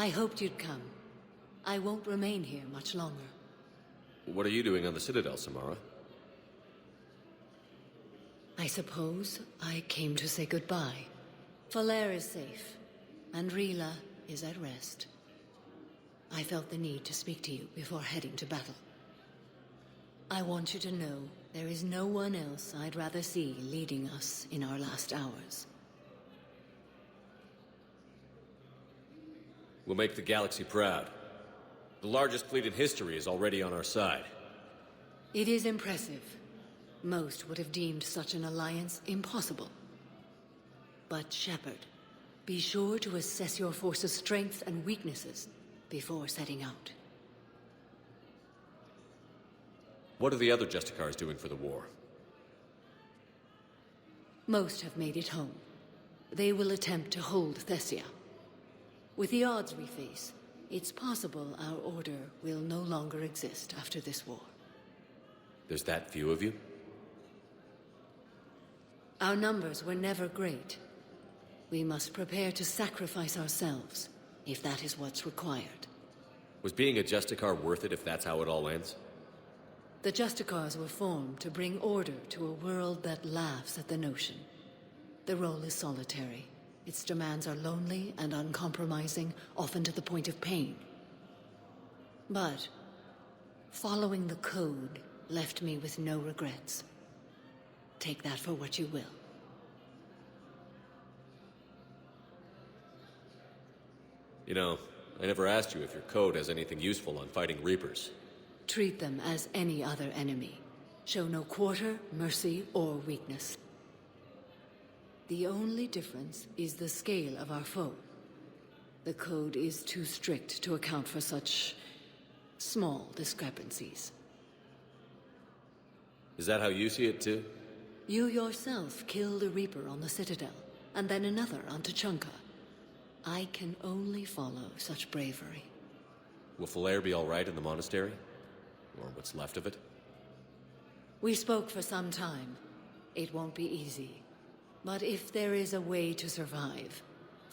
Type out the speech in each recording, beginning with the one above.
I hoped you'd come. I won't remain here much longer. What are you doing on the Citadel, Samara? I suppose I came to say goodbye. Falere is safe, and Rila is at rest. I felt the need to speak to you before heading to battle. I want you to know there is no one else I'd rather see leading us in our last hours. We'll make the galaxy proud. The largest fleet in history is already on our side. It is impressive. Most would have deemed such an alliance impossible. But Shepard, be sure to assess your force's strengths and weaknesses before setting out. What are the other Justicars doing for the war? Most have made it home. They will attempt to hold Thessia. With the odds we face, it's possible our order will no longer exist after this war. There's that few of you? Our numbers were never great. We must prepare to sacrifice ourselves, if that is what's required. Was being a Justicar worth it if that's how it all ends? The Justicars were formed to bring order to a world that laughs at the notion. The role is solitary. Its demands are lonely and uncompromising, often to the point of pain. But following the code left me with no regrets. Take that for what you will. You know, I never asked you if your code has anything useful on fighting Reapers. Treat them as any other enemy. Show no quarter, mercy, or weakness. The only difference is the scale of our foe. The code is too strict to account for such small discrepancies. Is that how you see it too? You yourself killed a Reaper on the Citadel, and then another on Tuchanka. I can only follow such bravery. Will Falere be all right in the monastery? Or what's left of it? We spoke for some time. It won't be easy. But if there is a way to survive,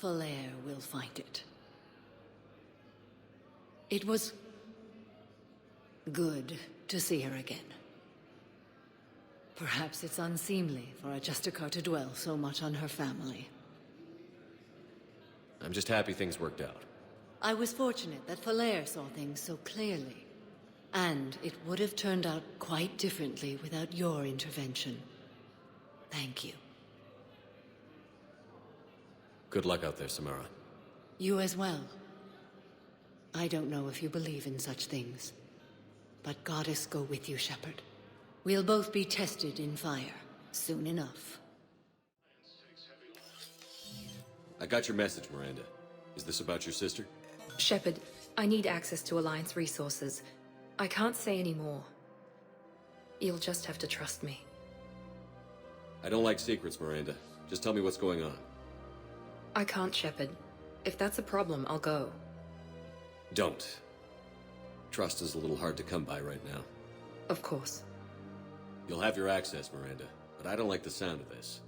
Falere will find it. It was good to see her again. Perhaps it's unseemly for a Justicar to dwell so much on her family. I'm just happy things worked out. I was fortunate that Falere saw things so clearly. And it would have turned out quite differently without your intervention. Thank you. Good luck out there, Samara. You as well. I don't know if you believe in such things, but Goddess go with you, Shepard. We'll both be tested in fire, soon enough. I got your message, Miranda. Is this about your sister? Shepard, I need access to Alliance resources. I can't say any more. You'll just have to trust me. I don't like secrets, Miranda. Just tell me what's going on. I can't, Shepard. If that's a problem, I'll go. Don't. Trust is a little hard to come by right now. Of course. You'll have your access, Miranda, but I don't like the sound of this.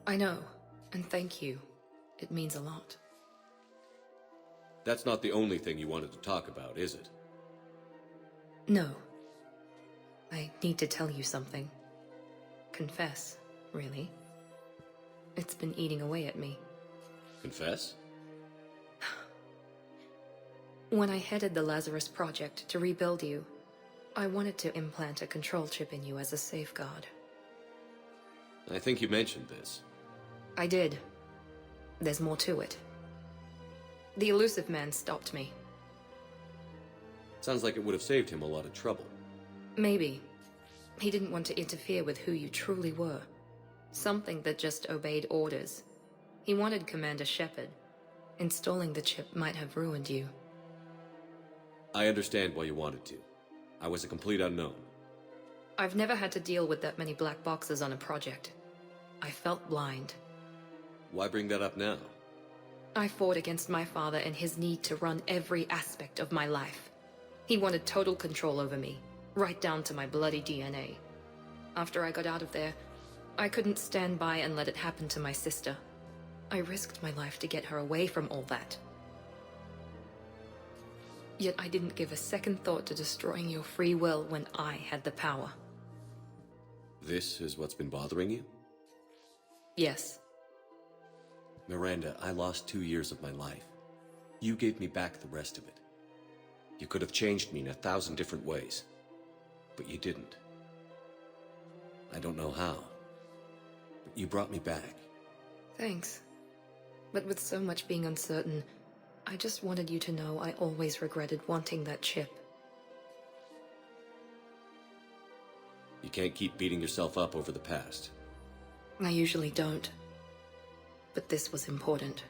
I know, and thank you. It means a lot. That's not the only thing you wanted to talk about, is it? No. I need to tell you something. Confess, really. It's been eating away at me. Confess? When I headed the Lazarus Project to rebuild you, I wanted to implant a control chip in you as a safeguard. I think you mentioned this. I did. There's more to it. The elusive man stopped me. Sounds like it would have saved him a lot of trouble. Maybe. He didn't want to interfere with who you truly were. Something that just obeyed orders. He wanted Commander Shepard. Installing the chip might have ruined you. I understand why you wanted to. I was a complete unknown. I've never had to deal with that many black boxes on a project. I felt blind. Why bring that up now? I fought against my father and his need to run every aspect of my life. He wanted total control over me, right down to my bloody DNA. After I got out of there, I couldn't stand by and let it happen to my sister. I risked my life to get her away from all that. Yet I didn't give a second thought to destroying your free will when I had the power. This is what's been bothering you? Yes. Miranda, I lost 2 years of my life. You gave me back the rest of it. You could have changed me in 1,000 different ways, but you didn't. I don't know how, but you brought me back. Thanks. But with so much being uncertain, I just wanted you to know I always regretted wanting that chip. You can't keep beating yourself up over the past. I usually don't. But this was important.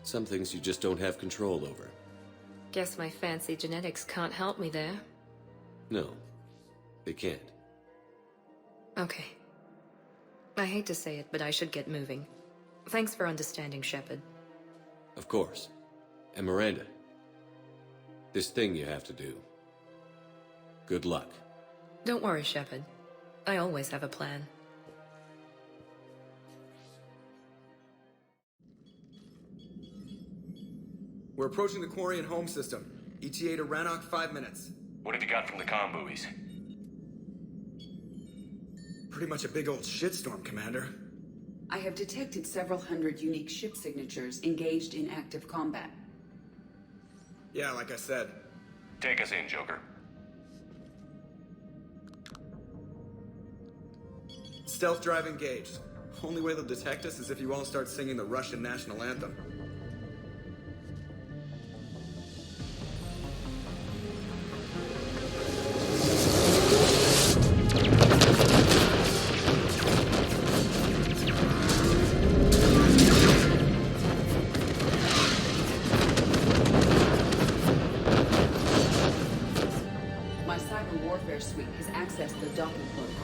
Some things you just don't have control over. Guess my fancy genetics can't help me there. No, they can't. Okay. I hate to say it, but I should get moving. Thanks for understanding, Shepard. Of course. And Miranda, this thing you have to do. Good luck. Don't worry, Shepard. I always have a plan. We're approaching the Quarian home system. ETA to Rannoch, 5 minutes. What have you got from the comm buoys? Pretty much a big old shitstorm, Commander. I have detected several hundred unique ship signatures engaged in active combat. Yeah, like I said. Take us in, Joker. Stealth drive engaged. Only way they'll detect us is if you all start singing the Russian national anthem. My cyber warfare suite has accessed the docking protocols.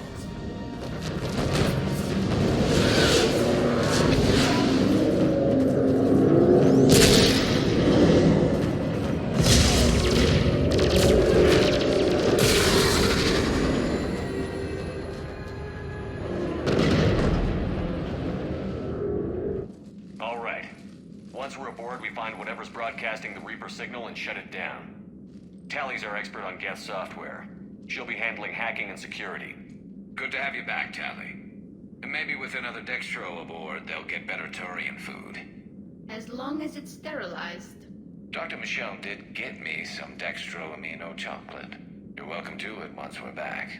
All right. Once we're aboard, we find whatever's broadcasting the Reaper signal and shut it down. Tally's our expert on Geth software. She'll be handling hacking and security. Good to have you back, Tali. And maybe with another Dextro aboard, they'll get better Turian food. As long as it's sterilized. Dr. Michelle did get me some Dextro amino chocolate. You're welcome to it once we're back.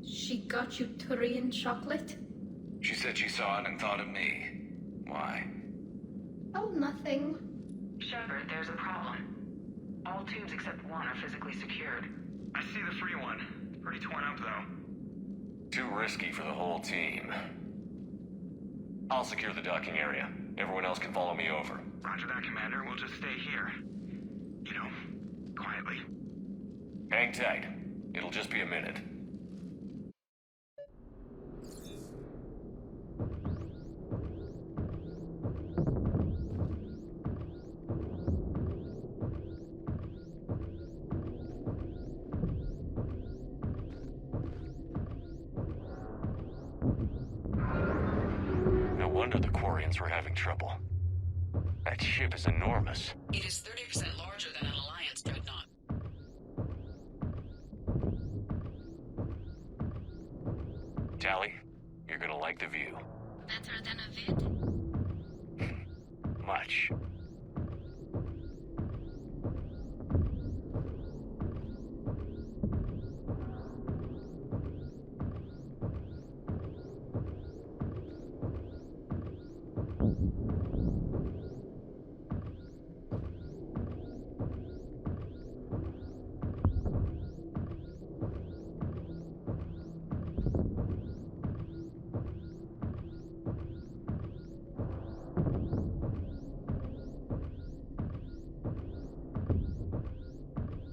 She got you Turian chocolate? She said she saw it and thought of me. Why? Oh, nothing. Shepard, there's a problem. All tubes except one are physically secured. I see the free one. Pretty torn up, though. Too risky for the whole team. I'll secure the docking area. Everyone else can follow me over. Roger that, Commander. We'll just stay here. You know, quietly. Hang tight. It'll just be a minute. No wonder the Quarians were having trouble. That ship is enormous. It is 30% larger than an Alliance dreadnought. Tally, you're gonna like the view. Better than a vid? Much.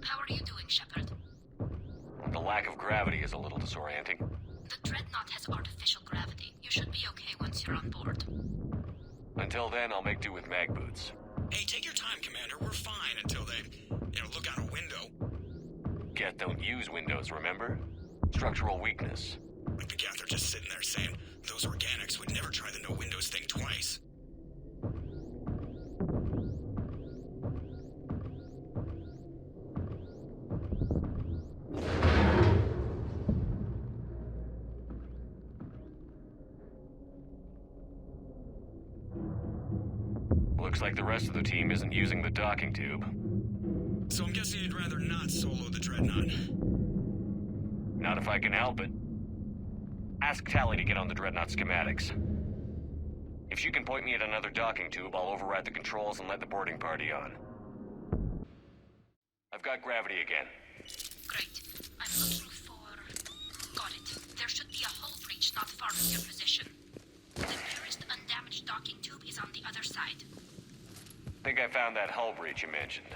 How are you doing, Shepard? The lack of gravity is a little disorienting. The dreadnought has artificial gravity. You should be okay once you're on board. Until then, I'll make do with mag boots. Hey, take your time, Commander. We're fine until they, look out a window. Geth don't use windows, remember? Structural weakness. Like the Geth are just sitting there saying, those organics would never try the no windows thing twice. Looks like the rest of the team isn't using the docking tube. So I'm guessing you'd rather not solo the Dreadnought. Not if I can help it. Ask Tali to get on the Dreadnought schematics. If she can point me at another docking tube, I'll override the controls and let the boarding party on. I've got gravity again. Great. I'm looking for... Got it. There should be a hull breach not far from your position. The nearest undamaged docking tube is on the other side. Think I found that hull breach you mentioned.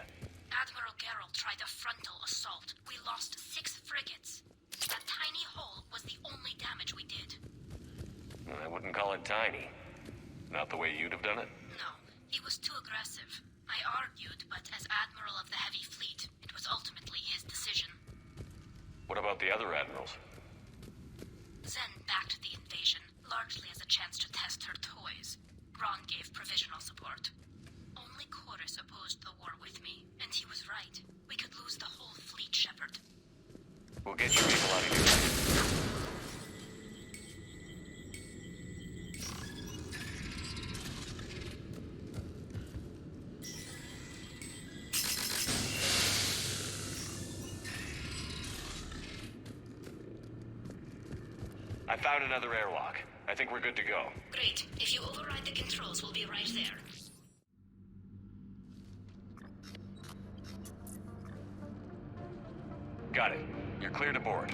Admiral Geralt tried a frontal assault. We lost 6 frigates. That tiny hole was the only damage we did. I wouldn't call it tiny. Not the way you'd have done it? No, he was too aggressive. I argued, but as Admiral of the Heavy Fleet, it was ultimately his decision. What about the other admirals? Zen backed the invasion, largely as a chance to test her toys. Ron gave provisional support. Only Chorus opposed the war with me, and he was right. We could lose the whole fleet, Shepard. We'll get your people out of here. I found another airlock. I think we're good to go. Great. If you override the controls, we'll be right there. Got it. You're clear to board.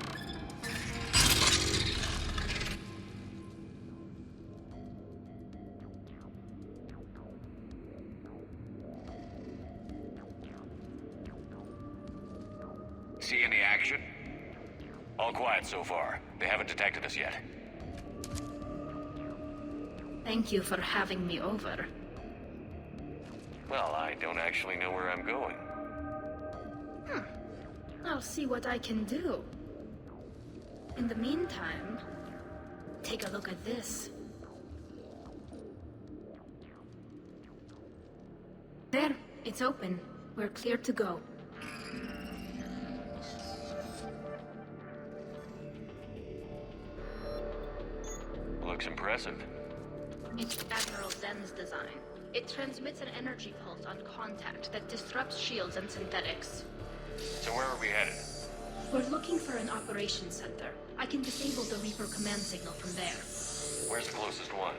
See any action? All quiet so far. They haven't detected us yet. Thank you for having me over. Well, I don't actually know where I'm going. I'll see what I can do. In the meantime, take a look at this. There, it's open. We're clear to go. Looks impressive. It's Admiral Zen's design. It transmits an energy pulse on contact that disrupts shields and synthetics. So where are we headed? We're looking for an operations center. I can disable the Reaper command signal from there. Where's the closest one?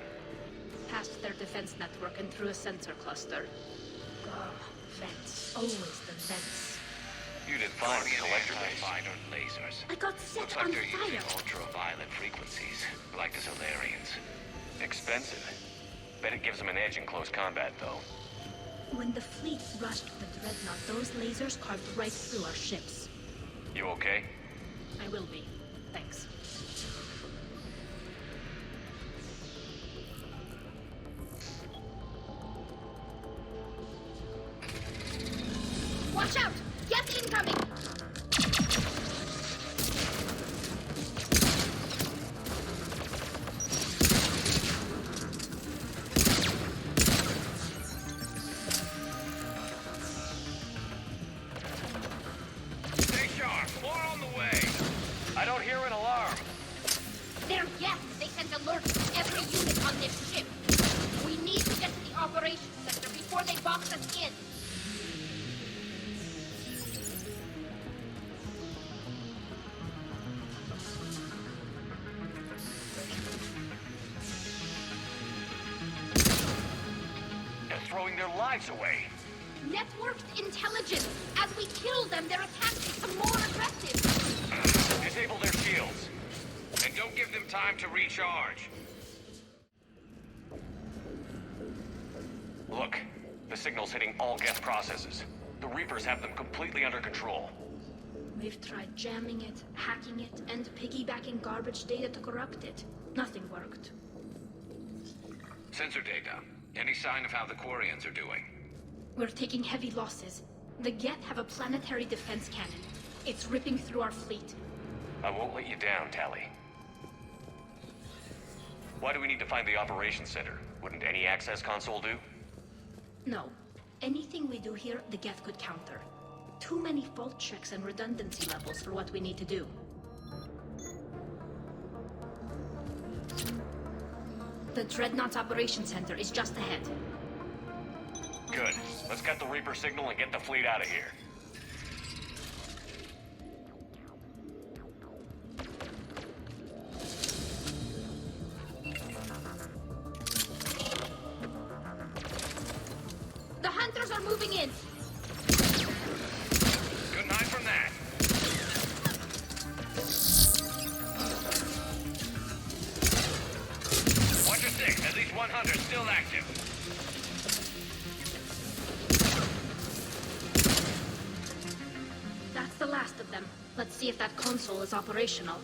Past their defense network and through a sensor cluster. Oh, vents. Always the vents. You did fine with collector base. Anti-fighter lasers. I got set Looks like on they're using fire. ultraviolet frequencies, like the Solarians. Expensive. Bet it gives them an edge in close combat, though. When the fleet rushed the Dreadnought, those lasers carved right through our ships. You okay? I will be. Thanks. Watch out! Geth incoming! Stay sharp! More on the way! I don't hear an alarm. They're Geth! They sent alerts to every unit on this ship! We need to get to the operations center before they box us in! They're throwing their lives away. Networked intelligence! As we kill them, their attacks become more aggressive! Disable their shields. And don't give them time to recharge. Look, the signal's hitting all Geth processes. The Reapers have them completely under control. We've tried jamming it, hacking it, and piggybacking garbage data to corrupt it. Nothing worked. Sensor data. Any sign of how the Quarians are doing? We're taking heavy losses. The Geth have a planetary defense cannon. It's ripping through our fleet. I won't let you down, Tali. Why do we need to find the operations center? Wouldn't any access console do? No. Anything we do here, the Geth could counter. Too many fault checks and redundancy levels for what we need to do. The Dreadnought's operations center is just ahead. Good. Let's cut the Reaper signal and get the fleet out of here. The hunters are moving in. Good night from that. Watch your six. At least 100 still active. That's the last of them. Let's see if that console is operational.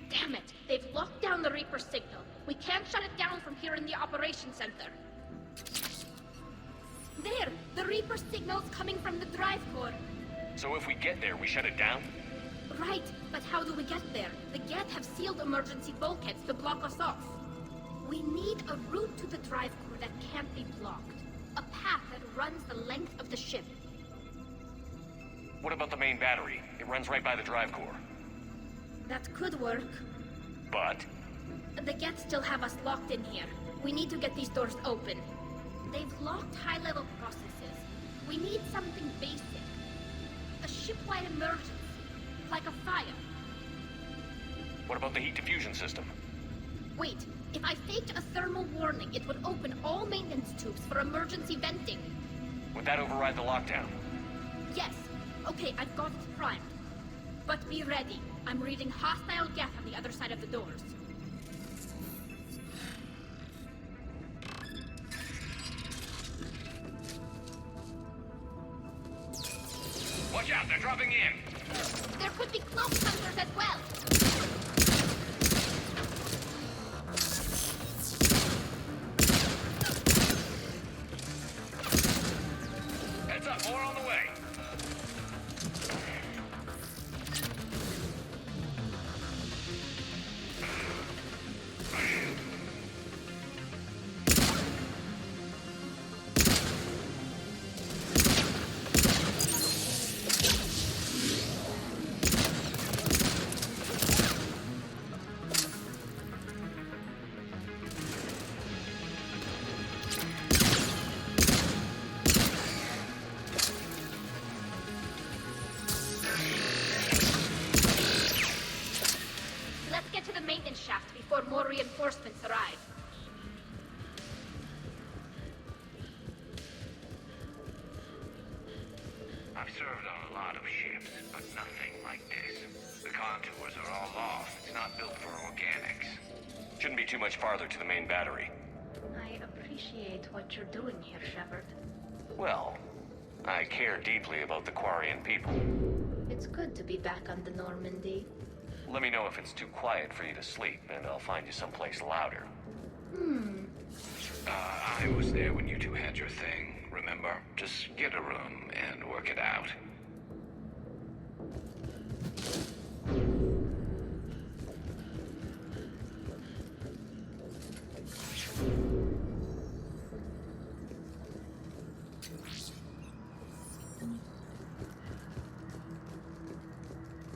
Damn it! They've locked down the Reaper signal. We can't shut it down from here in the operations center. There! The Reaper signal's coming from the drive core. So if we get there, we shut it down? Right, but how do we get there? The Geth have sealed emergency bulkheads to block us off. We need a route to the drive core that can't be blocked. A path that runs the length of the ship. What about the main battery? It runs right by the drive core. That could work. But? The Geth still have us locked in here. We need to get these doors open. They've locked high-level processes. We need something basic. A ship-wide emergency. Like a fire. What about the heat diffusion system? Wait, if I faked a thermal warning, it would open all maintenance tubes for emergency venting. Would that override the lockdown? Yes. Okay, I've got it primed. But be ready. I'm reading hostile Geth on the other side of the doors. Watch out, they're dropping in! There could be cloak hunters as well. Heads up, more on the way! Let's get to the maintenance shaft before more reinforcements arrive. I've served on a lot of ships, but nothing like this. The contours are all off. It's not built for organics. Shouldn't be too much farther to the main battery. I appreciate what you're doing here, Shepard. Well, I care deeply about the Quarian people. It's good to be back on the Normandy. Let me know if it's too quiet for you to sleep, and I'll find you someplace louder. I was there when you two had your thing, remember? Just get a room and work it out.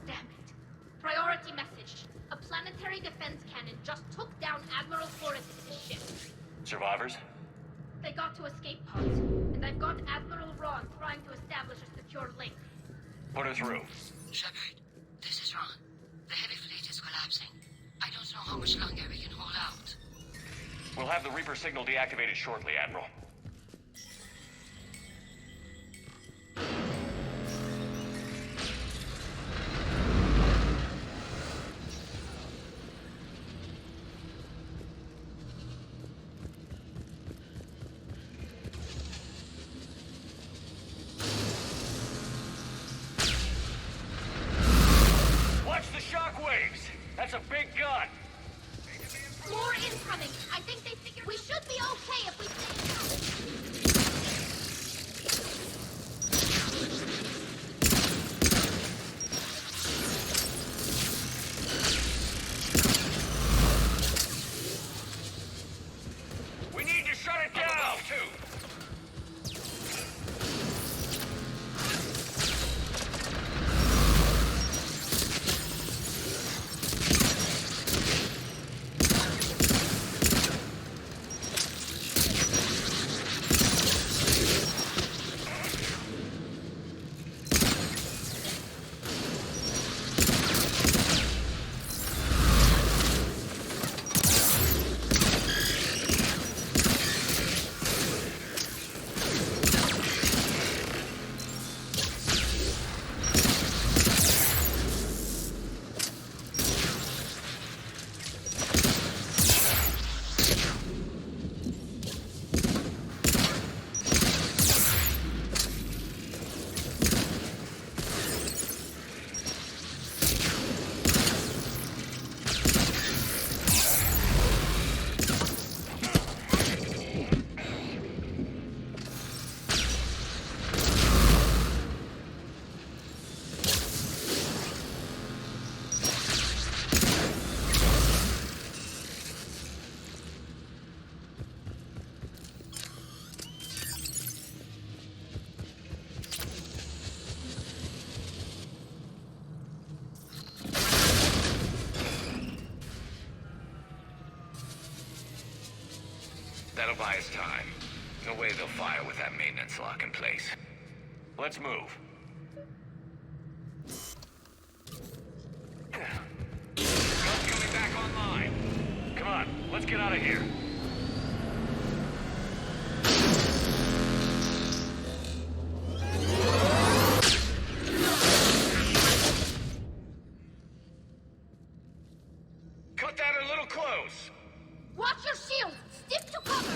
Damn it. Priority message. A planetary defense cannon just took down Admiral Forrest's ship. Survivors? They got to escape pods, and I've got Admiral Ron trying to establish a secure link. Put her through. Shepard, this is Ron. The heavy fleet is collapsing. I don't know how much longer we can hold out. We'll have the Reaper signal deactivated shortly, Admiral. Watch the shockwaves! That's a big gun! More incoming! I think they figured we should be okay if we stay down. We need to shut it down! Too. That'll buy us time. No way they'll fire with that maintenance lock in place. Let's move. Gun's coming back online. Come on, let's get out of here. Cut that a little close. Watch your shield! Stick to cover!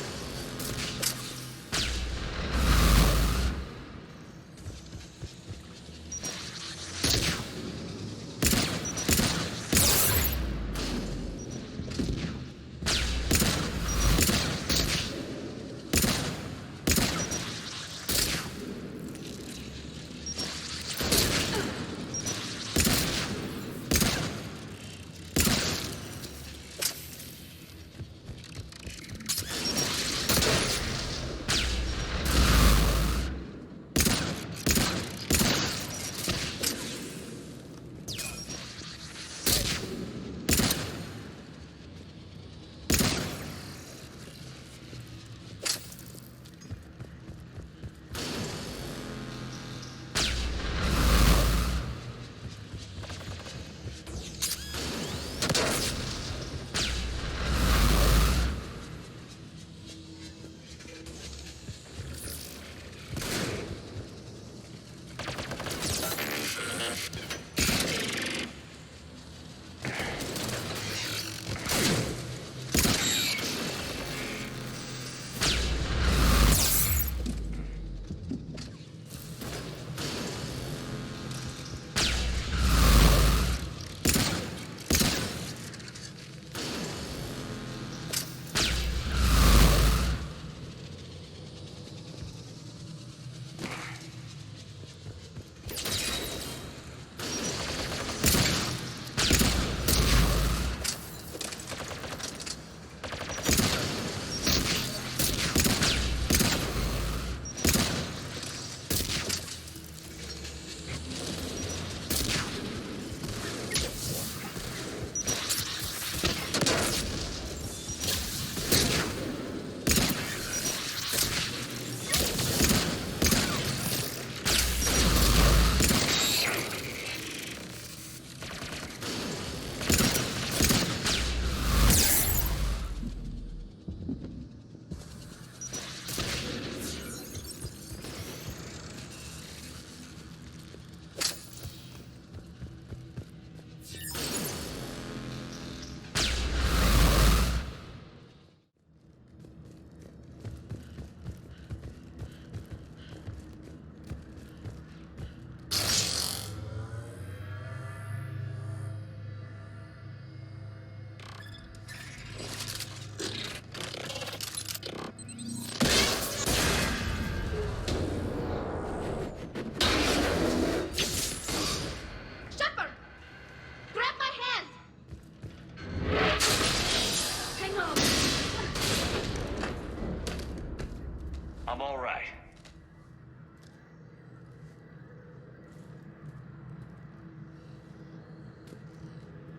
I'm all right.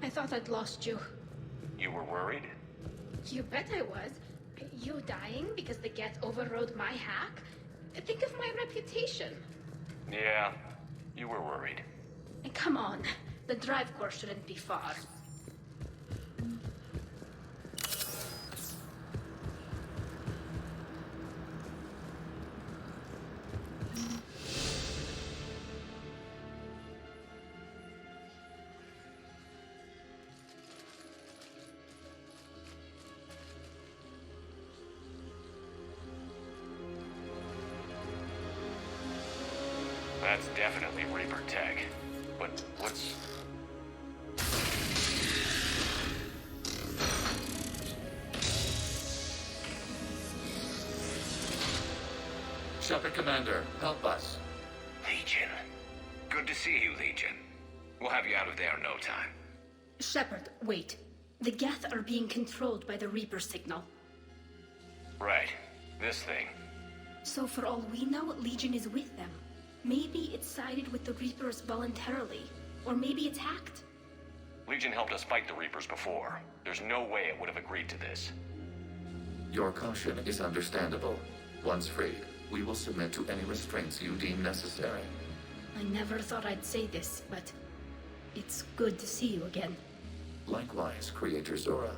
I thought I'd lost you. You were worried? You bet I was. You dying because the Geth overrode my hack? Think of my reputation. Yeah, you were worried. Come on, the drive course shouldn't be far. That's definitely Reaper tech. But what's... Shepard Commander, help us. Legion. Good to see you, Legion. We'll have you out of there in no time. Shepard, wait. The Geth are being controlled by the Reaper signal. Right. This thing. So for all we know, Legion is with them. Maybe it sided with the Reapers voluntarily. Or maybe it's hacked. Legion helped us fight the Reapers before. There's no way it would have agreed to this. Your caution is understandable. Once freed, we will submit to any restraints you deem necessary. I never thought I'd say this, but it's good to see you again. Likewise, Creator Zora.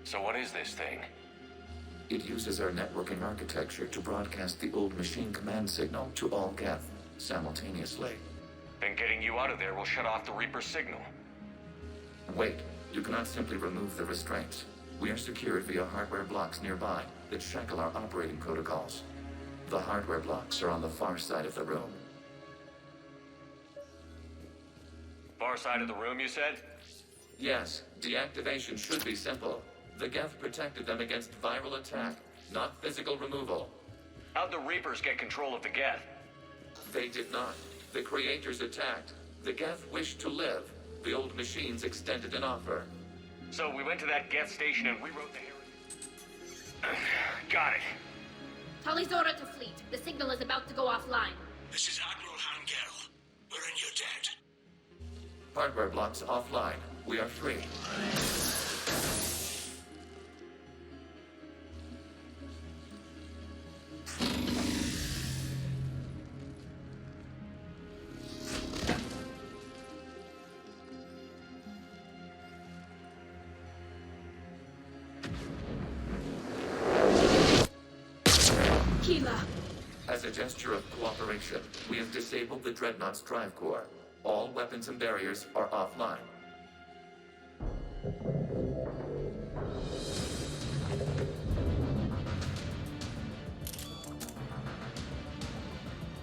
So what is this thing? It uses our networking architecture to broadcast the old machine command signal to all Geth simultaneously. Then getting you out of there will shut off the Reaper's signal. Wait, you cannot simply remove the restraints. We are secured via hardware blocks nearby that shackle our operating protocols. The hardware blocks are on the far side of the room. Far side of the room, you said? Yes, deactivation should be simple. The Geth protected them against viral attack, not physical removal. How'd the Reapers get control of the Geth? They did not. The Creators attacked. The Geth wished to live. The old machines extended an offer. So we went to that Geth station and rewrote the Got it. Tali Zora to fleet. The signal is about to go offline. This is Admiral Hangel. We're in your debt. Hardware blocks offline. We are free. As a gesture of cooperation, we have disabled the Dreadnought's drive core. All weapons and barriers are offline.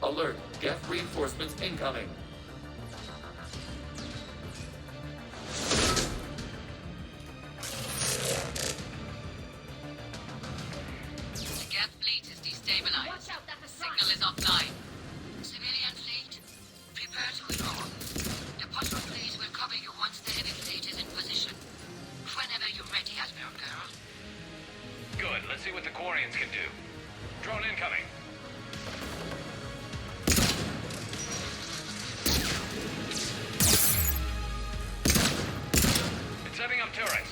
Alert! Geth reinforcements incoming! Signal is offline. Civilian fleet, prepare to withdraw. The patrol fleet will cover you once the heavy fleet is in position. Whenever you're ready, Admiral Girl. Good, let's see what the Quarians can do. Drone incoming. It's setting up turrets.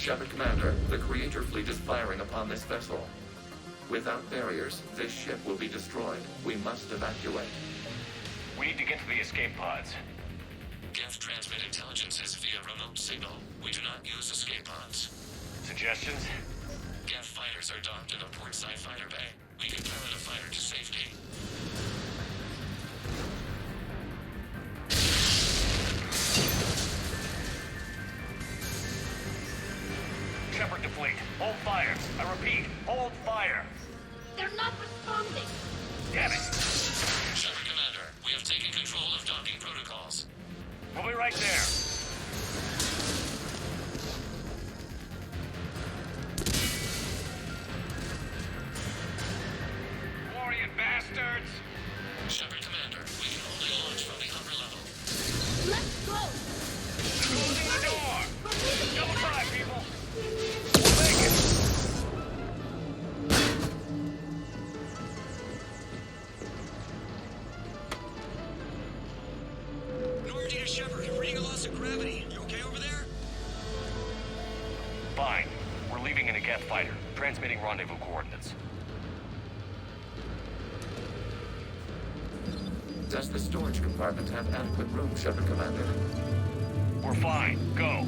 Shepard Commander, the Creator Fleet is firing upon this vessel. Without barriers, this ship will be destroyed. We must evacuate. We need to get to the escape pods. Geth transmit intelligences via remote signal. We do not use escape pods. Suggestions? Geth fighters are docked in a portside fighter bay. We can pilot a fighter to safety. Shepard to fleet. Hold fire. I repeat, hold fire. They're not responding. Damn it. Shepard Commander, we have taken control of docking protocols. We'll be right there. Warrior bastards! Shepard Commander, we can only launch from the upper level. Let's go! Closing the door! Double time, people! We'll make it! Normandy to Shepard, reading a loss of gravity. You okay over there? Fine. We're leaving in a Geth fighter, transmitting rendezvous coordinates. Does the storage compartment have adequate room, Shepard Commander? We're fine. Go.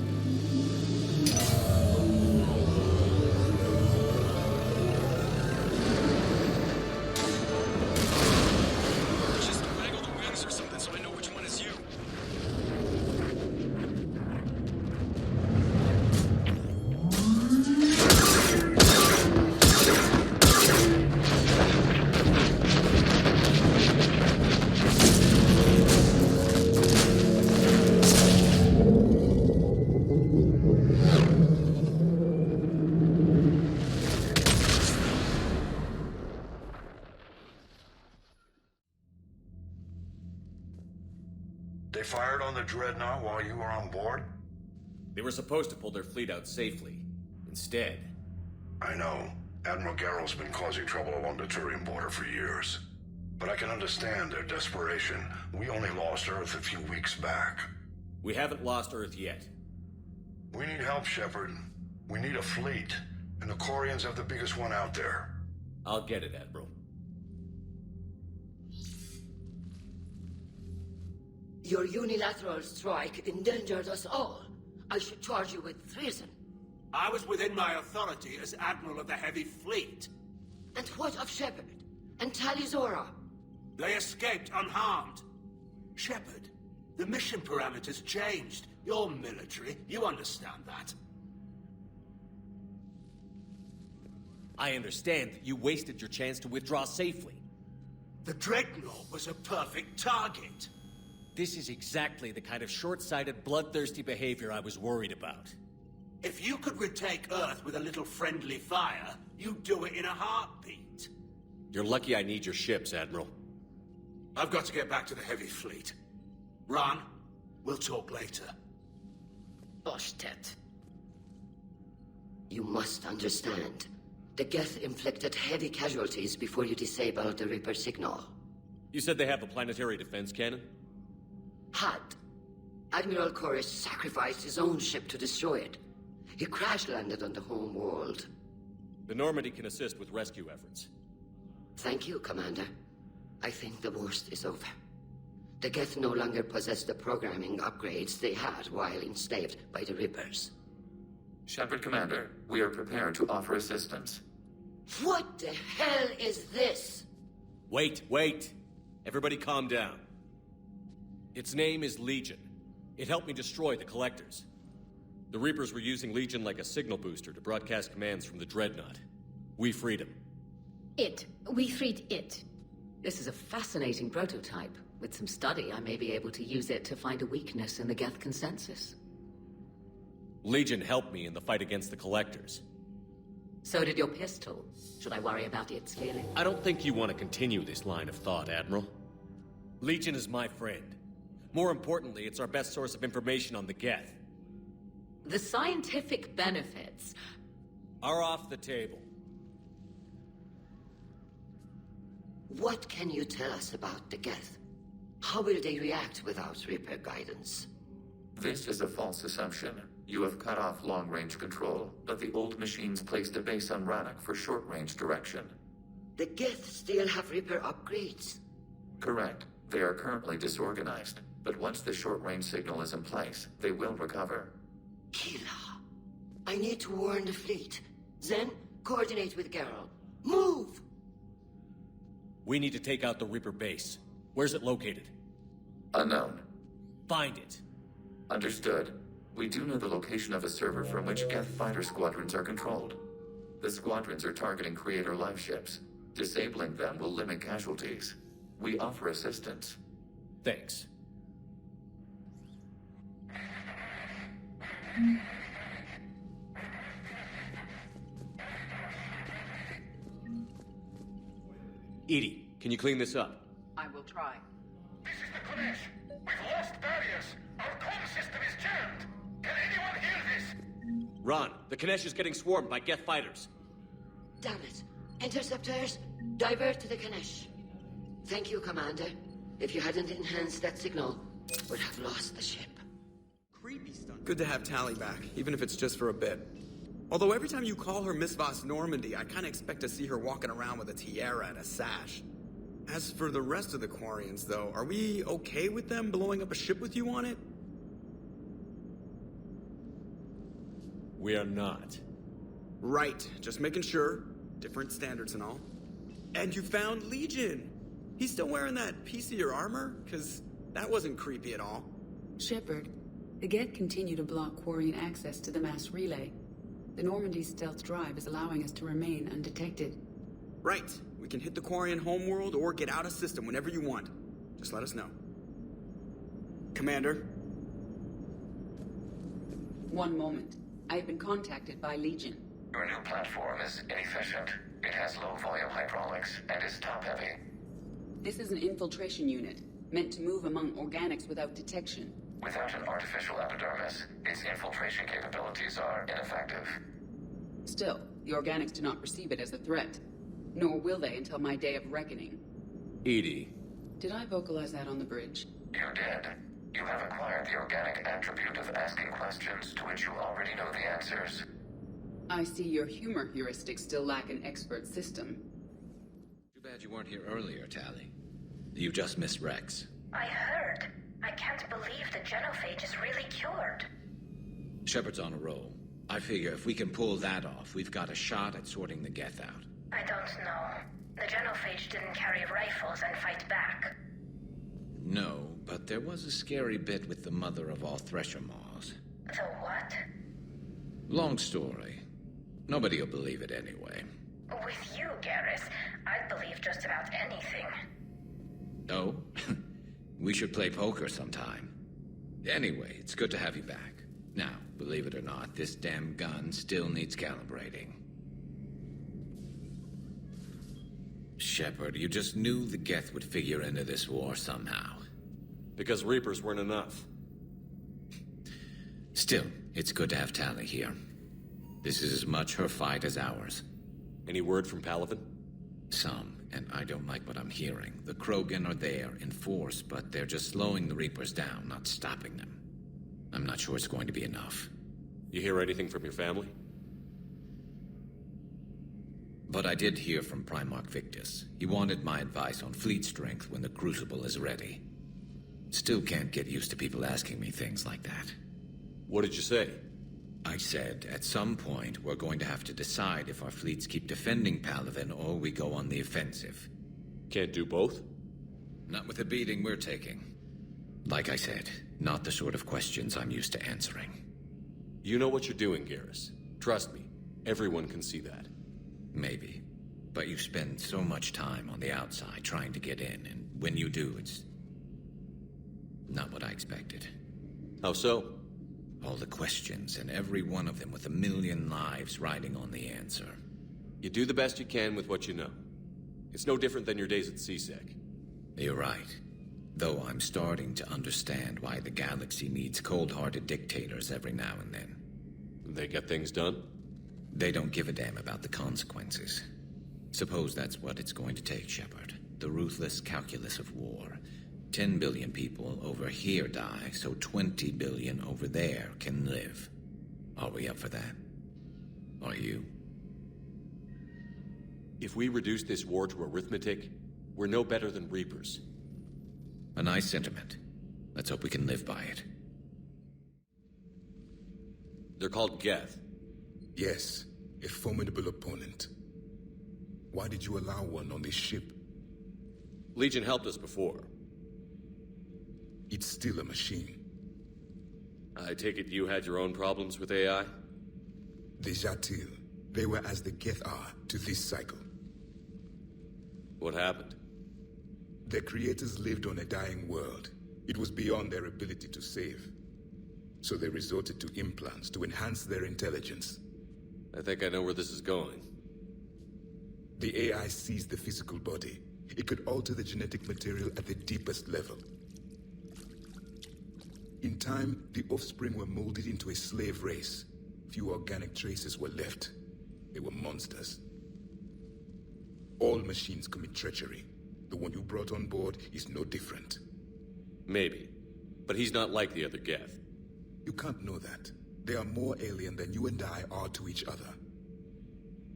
Just waggle the wings or something so I know which one is you. They fired on the Dreadnought while you were on board? They were supposed to pull their fleet out safely. Instead... I know. Admiral Garrow's been causing trouble along the Turian border for years. But I can understand their desperation. We only lost Earth a few weeks back. We haven't lost Earth yet. We need help, Shepard. We need a fleet. And the Corians have the biggest one out there. I'll get it, Admiral. Your unilateral strike endangered us all. I should charge you with treason. I was within my authority as Admiral of the Heavy Fleet. And what of Shepard? And Talizora? They escaped unharmed. Shepard, the mission parameters changed. You're military, you understand that. I understand that you wasted your chance to withdraw safely. The Dreadnought was a perfect target. This is exactly the kind of short-sighted, bloodthirsty behavior I was worried about. If you could retake Earth with a little friendly fire, you'd do it in a heartbeat. You're lucky I need your ships, Admiral. I've got to get back to the Heavy Fleet. Ron, we'll talk later. Boshtet. You must understand. The Geth inflicted heavy casualties before you disabled the Reaper signal. You said they have a planetary defense cannon? Had. Admiral Chorus sacrificed his own ship to destroy it. He crash-landed on the home world. The Normandy can assist with rescue efforts. Thank you, Commander. I think the worst is over. The Geth no longer possess the programming upgrades they had while enslaved by the Reapers. Shepard Commander, we are prepared to offer assistance. What the hell is this? Wait. Everybody calm down. Its name is Legion. It helped me destroy the Collectors. The Reapers were using Legion like a signal booster to broadcast commands from the Dreadnought. We freed him. We freed it. This is a fascinating prototype. With some study, I may be able to use it to find a weakness in the Geth consensus. Legion helped me in the fight against the Collectors. So did your pistol. Should I worry about its scaling? I don't think you want to continue this line of thought, Admiral. Legion is my friend. More importantly, it's our best source of information on the Geth. The scientific benefits are off the table. What can you tell us about the Geth? How will they react without Reaper guidance? This is a false assumption. You have cut off long-range control, but the old machines placed a base on Rannoch for short-range direction. The Geth still have Reaper upgrades. Correct. They are currently disorganized, but once the short-range signal is in place, they will recover. Kila, I need to warn the fleet. Zen, coordinate with Garrow. Move! We need to take out the Reaper base. Where's it located? Unknown. Find it. Understood. We do know the location of a server from which Geth fighter squadrons are controlled. The squadrons are targeting Creator live ships. Disabling them will limit casualties. We offer assistance. Thanks. Edie, can you clean this up? I will try. This is the Kodesh. We've lost barriers. Our comm system is jammed. Can anyone hear this? Ron, the Kanesh is getting swarmed by Geth fighters. Damn it. Interceptors, divert to the Kanesh. Thank you, Commander. If you hadn't enhanced that signal, we'd have lost the ship. Creepy stuff. Good to have Tali back, even if it's just for a bit. Although every time you call her Miss Voss Normandy, I kinda expect to see her walking around with a tiara and a sash. As for the rest of the Quarians, though, are we okay with them blowing up a ship with you on it? We are not. Right, just making sure. Different standards and all. And you found Legion! He's still wearing that piece of your armor? 'Cause that wasn't creepy at all. Shepard, the Geth continue to block Quarian access to the mass relay. The Normandy's stealth drive is allowing us to remain undetected. Right. We can hit the Quarian homeworld or get out of system whenever you want. Just let us know. Commander? One moment. I have been contacted by Legion. Your new platform is inefficient. It has low-volume hydraulics and is top-heavy. This is an infiltration unit, meant to move among organics without detection. Without an artificial epidermis, its infiltration capabilities are ineffective. Still, the organics do not perceive it as a threat. Nor will they until my day of reckoning. Edie. Did I vocalize that on the bridge? You did. You have acquired the organic attribute of asking questions to which you already know the answers. I see your humor heuristics still lack an expert system. Too bad you weren't here earlier, Tali. You just missed Rex. I heard. I can't believe the genophage is really cured. Shepard's on a roll. I figure if we can pull that off, we've got a shot at sorting the Geth out. I don't know. The genophage didn't carry rifles and fight back. No, but there was a scary bit with the mother of all Thresher Maws. The what? Long story. Nobody'll believe it anyway. With you, Garrus, I'd believe just about anything. Oh? We should play poker sometime. Anyway, it's good to have you back. Now, believe it or not, this damn gun still needs calibrating. Shepard, you just knew the Geth would figure into this war somehow. Because Reapers weren't enough. Still, it's good to have Tali here. This is as much her fight as ours. Any word from Palaven? Some, and I don't like what I'm hearing. The Krogan are there in force, but they're just slowing the Reapers down, not stopping them. I'm not sure it's going to be enough. You hear anything from your family? But I did hear from Primarch Victus. He wanted my advice on fleet strength when the Crucible is ready. Still can't get used to people asking me things like that. What did you say? I said, at some point, we're going to have to decide if our fleets keep defending Palaven or we go on the offensive. Can't do both? Not with the beating we're taking. Like I said, not the sort of questions I'm used to answering. You know what you're doing, Garrus. Trust me, everyone can see that. Maybe. But you spend so much time on the outside trying to get in, and when you do, it's not what I expected. How so? All the questions, and every one of them with 1,000,000 lives riding on the answer. You do the best you can with what you know. It's no different than your days at CSEC. You're right. Though I'm starting to understand why the galaxy needs cold-hearted dictators every now and then. They get things done? They don't give a damn about the consequences. Suppose that's what it's going to take, Shepard. The ruthless calculus of war. 10 billion people over here die, so 20 billion over there can live. Are we up for that? Are you? If we reduce this war to arithmetic, we're no better than Reapers. A nice sentiment. Let's hope we can live by it. They're called Geth. Yes, a formidable opponent. Why did you allow one on this ship? Legion helped us before. It's still a machine. I take it you had your own problems with AI? Desatil. They were as the Geth are to this cycle. What happened? Their creators lived on a dying world. It was beyond their ability to save. So they resorted to implants to enhance their intelligence. I think I know where this is going. The AI seized the physical body. It could alter the genetic material at the deepest level. In time, the offspring were molded into a slave race. Few organic traces were left. They were monsters. All machines commit treachery. The one you brought on board is no different. Maybe. But he's not like the other Geth. You can't know that. They are more alien than you and I are to each other.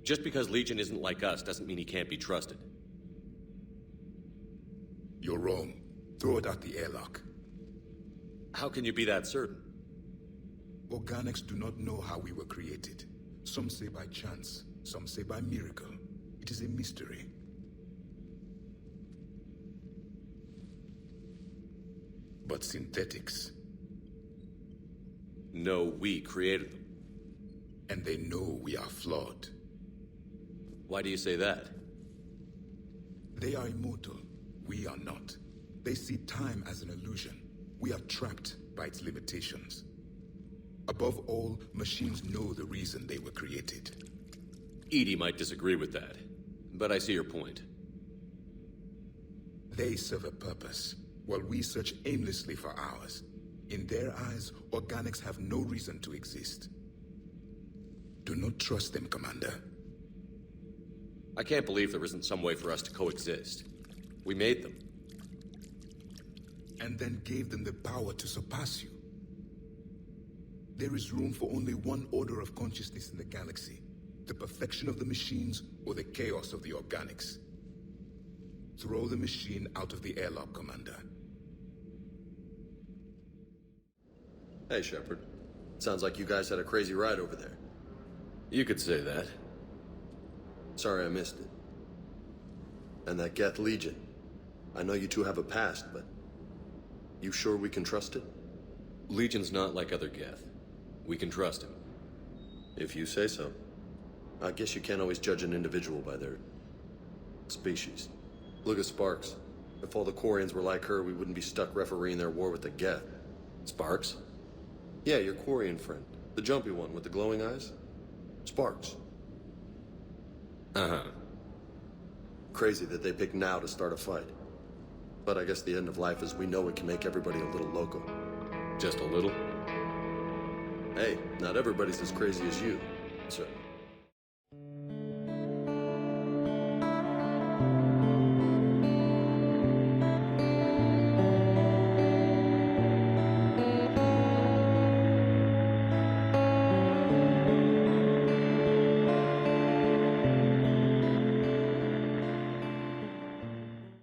Just because Legion isn't like us doesn't mean he can't be trusted. You're wrong. Throw it out the airlock. How can you be that certain? Organics do not know how we were created. Some say by chance, some say by miracle. It is a mystery. But synthetics... No, we created them. And they know we are flawed. Why do you say that? They are immortal. We are not. They see time as an illusion. We are trapped by its limitations. Above all, machines know the reason they were created. EDI might disagree with that, but I see your point. They serve a purpose, while we search aimlessly for ours. In their eyes, organics have no reason to exist. Do not trust them, Commander. I can't believe there isn't some way for us to coexist. We made them. And then gave them the power to surpass you. There is room for only one order of consciousness in the galaxy. The perfection of the machines or the chaos of the organics. Throw the machine out of the airlock, Commander. Hey, Shepard. Sounds like you guys had a crazy ride over there. You could say that. Sorry I missed it. And that Geth Legion. I know you two have a past, but... You sure we can trust it? Legion's not like other Geth. We can trust him. If you say so. I guess you can't always judge an individual by their... species. Look at Sparks. If all the Quarians were like her, we wouldn't be stuck refereeing their war with the Geth. Sparks? Yeah, your Quarian friend. The jumpy one with the glowing eyes. Sparks. Uh-huh. Crazy that they picked now to start a fight. But I guess the end of life is we know it can make everybody a little loco. Just a little? Hey, not everybody's as crazy as you, sir.